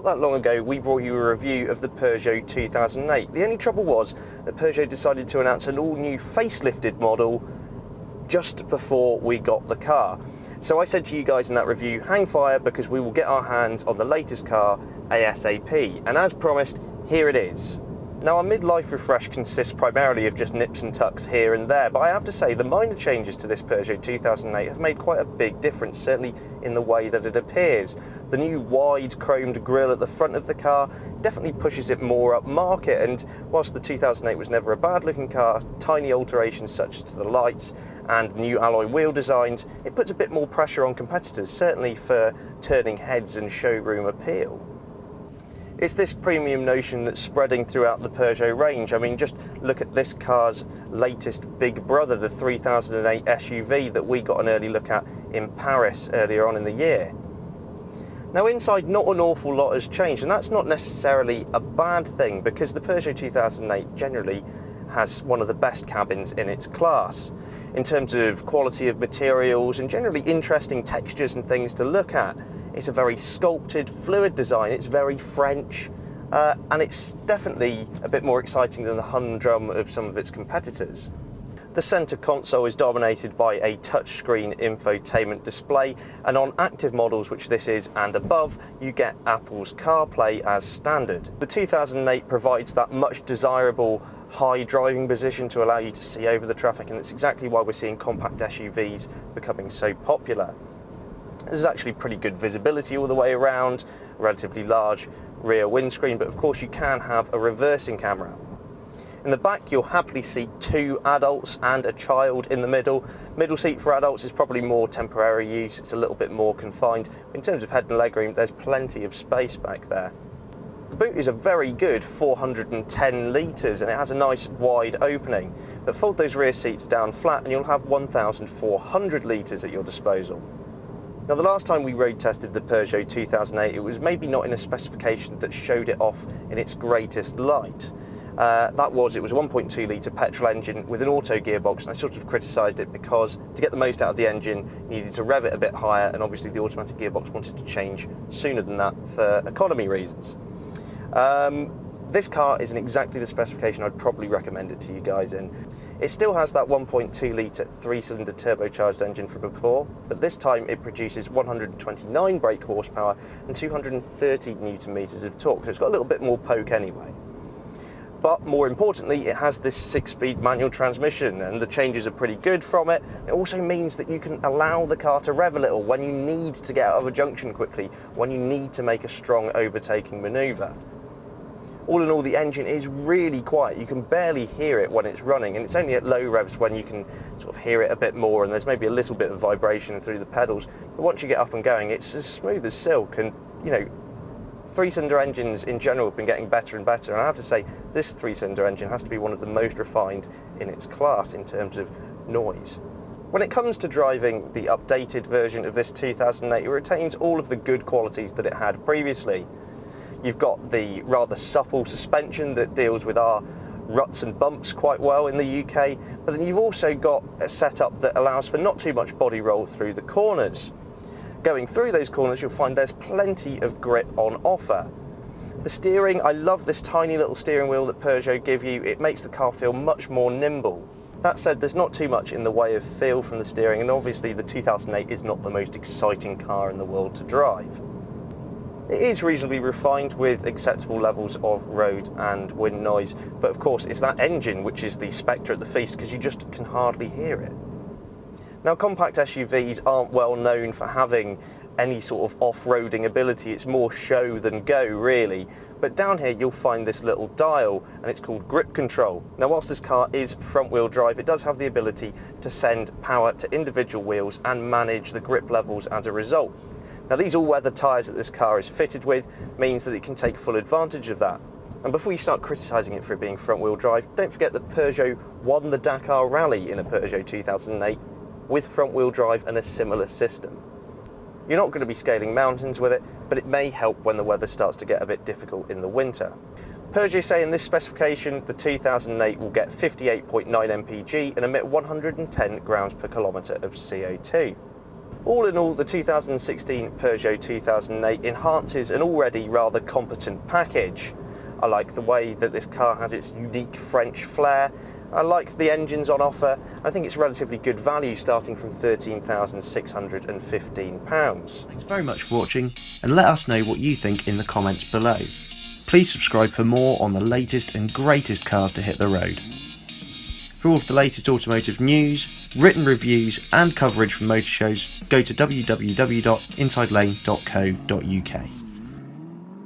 not that long ago we brought you a review of the Peugeot 2008. The only trouble was that Peugeot decided to announce an all-new facelifted model just before we got the car. So I said to you guys in that review, hang fire because we will get our hands on the latest car ASAP. And as promised, here it is. Now, our mid-life refresh consists primarily of just nips and tucks here and there, but I have to say the minor changes to this Peugeot 2008 have made quite a big difference, certainly in the way that it appears. The new wide chromed grille at the front of the car definitely pushes it more up market, and whilst the 2008 was never a bad looking car, tiny alterations such as to the lights and new alloy wheel designs, it puts a bit more pressure on competitors, certainly for turning heads and showroom appeal. It's this premium notion that's spreading throughout the Peugeot range. I mean, just look at this car's latest big brother, the 3008 SUV that we got an early look at in Paris earlier on in the year. Now inside, not an awful lot has changed, and that's not necessarily a bad thing because the Peugeot 2008 generally has one of the best cabins in its class in terms of quality of materials and generally interesting textures and things to look at. It's a very sculpted, fluid design, it's very French, and it's definitely a bit more exciting than the humdrum of some of its competitors. The centre console is dominated by a touchscreen infotainment display, and on active models, which this is and above, you get Apple's CarPlay as standard. The 2008 provides that much desirable high driving position to allow you to see over the traffic, and it's exactly why we're seeing compact SUVs becoming so popular. There's actually pretty good visibility all the way around, a relatively large rear windscreen, but of course you can have a reversing camera. In the back you'll happily see two adults and a child in the middle. Middle seat for adults is probably more temporary use, it's a little bit more confined. In terms of head and leg room, there's plenty of space back there. The boot is a very good 410 litres and it has a nice wide opening, but fold those rear seats down flat and you'll have 1,400 litres at your disposal. Now, the last time we road tested the Peugeot 2008, it was maybe not in a specification that showed it off in its greatest light. It was a 1.2 litre petrol engine with an auto gearbox, and I sort of criticised it because to get the most out of the engine, you needed to rev it a bit higher, and obviously the automatic gearbox wanted to change sooner than that for economy reasons. This car isn't exactly the specification I'd probably recommend it to you guys in. It still has that 1.2 litre 3-cylinder turbocharged engine from before, but this time it produces 129 brake horsepower and 230 newton meters of torque, so it's got a little bit more poke anyway. But more importantly, it has this 6-speed manual transmission, and the changes are pretty good from it. It also means that you can allow the car to rev a little when you need to get out of a junction quickly, when you need to make a strong overtaking manoeuvre. All in all, the engine is really quiet. You can barely hear it when it's running, and it's only at low revs when you can sort of hear it a bit more, and there's maybe a little bit of vibration through the pedals. But once you get up and going, it's as smooth as silk, and you know, 3-cylinder engines in general have been getting better and better, and I have to say this 3-cylinder engine has to be one of the most refined in its class in terms of noise. When it comes to driving the updated version of this 2008, it retains all of the good qualities that it had previously. You've got the rather supple suspension that deals with our ruts and bumps quite well in the UK, but then you've also got a setup that allows for not too much body roll through the corners. Going through those corners, you'll find there's plenty of grip on offer. The steering, I love this tiny little steering wheel that Peugeot give you. It makes the car feel much more nimble. That said, there's not too much in the way of feel from the steering, and obviously the 2008 is not the most exciting car in the world to drive. It is reasonably refined with acceptable levels of road and wind noise, but of course it's that engine which is the spectre at the feast because you just can hardly hear it. Now, compact SUVs aren't well known for having any sort of off-roading ability. It's more show than go, really. But down here you'll find this little dial, and it's called grip control. Now, whilst this car is front-wheel drive, it does have the ability to send power to individual wheels and manage the grip levels as a result. Now, these all-weather tyres that this car is fitted with means that it can take full advantage of that. And before you start criticising it for it being front-wheel drive, don't forget that Peugeot won the Dakar Rally in a Peugeot 2008 with front-wheel drive and a similar system. You're not going to be scaling mountains with it, but it may help when the weather starts to get a bit difficult in the winter. Peugeot say in this specification the 2008 will get 58.9 mpg and emit 110 grams per kilometre of CO2. All in all, the 2016 Peugeot 2008 enhances an already rather competent package. I like the way that this car has its unique French flair. I like the engines on offer. I think it's relatively good value, starting from £13,615. Thanks very much for watching, and let us know what you think in the comments below. Please subscribe for more on the latest and greatest cars to hit the road. For all of the latest automotive news, written reviews and coverage from motor shows, go to www.insidelane.co.uk.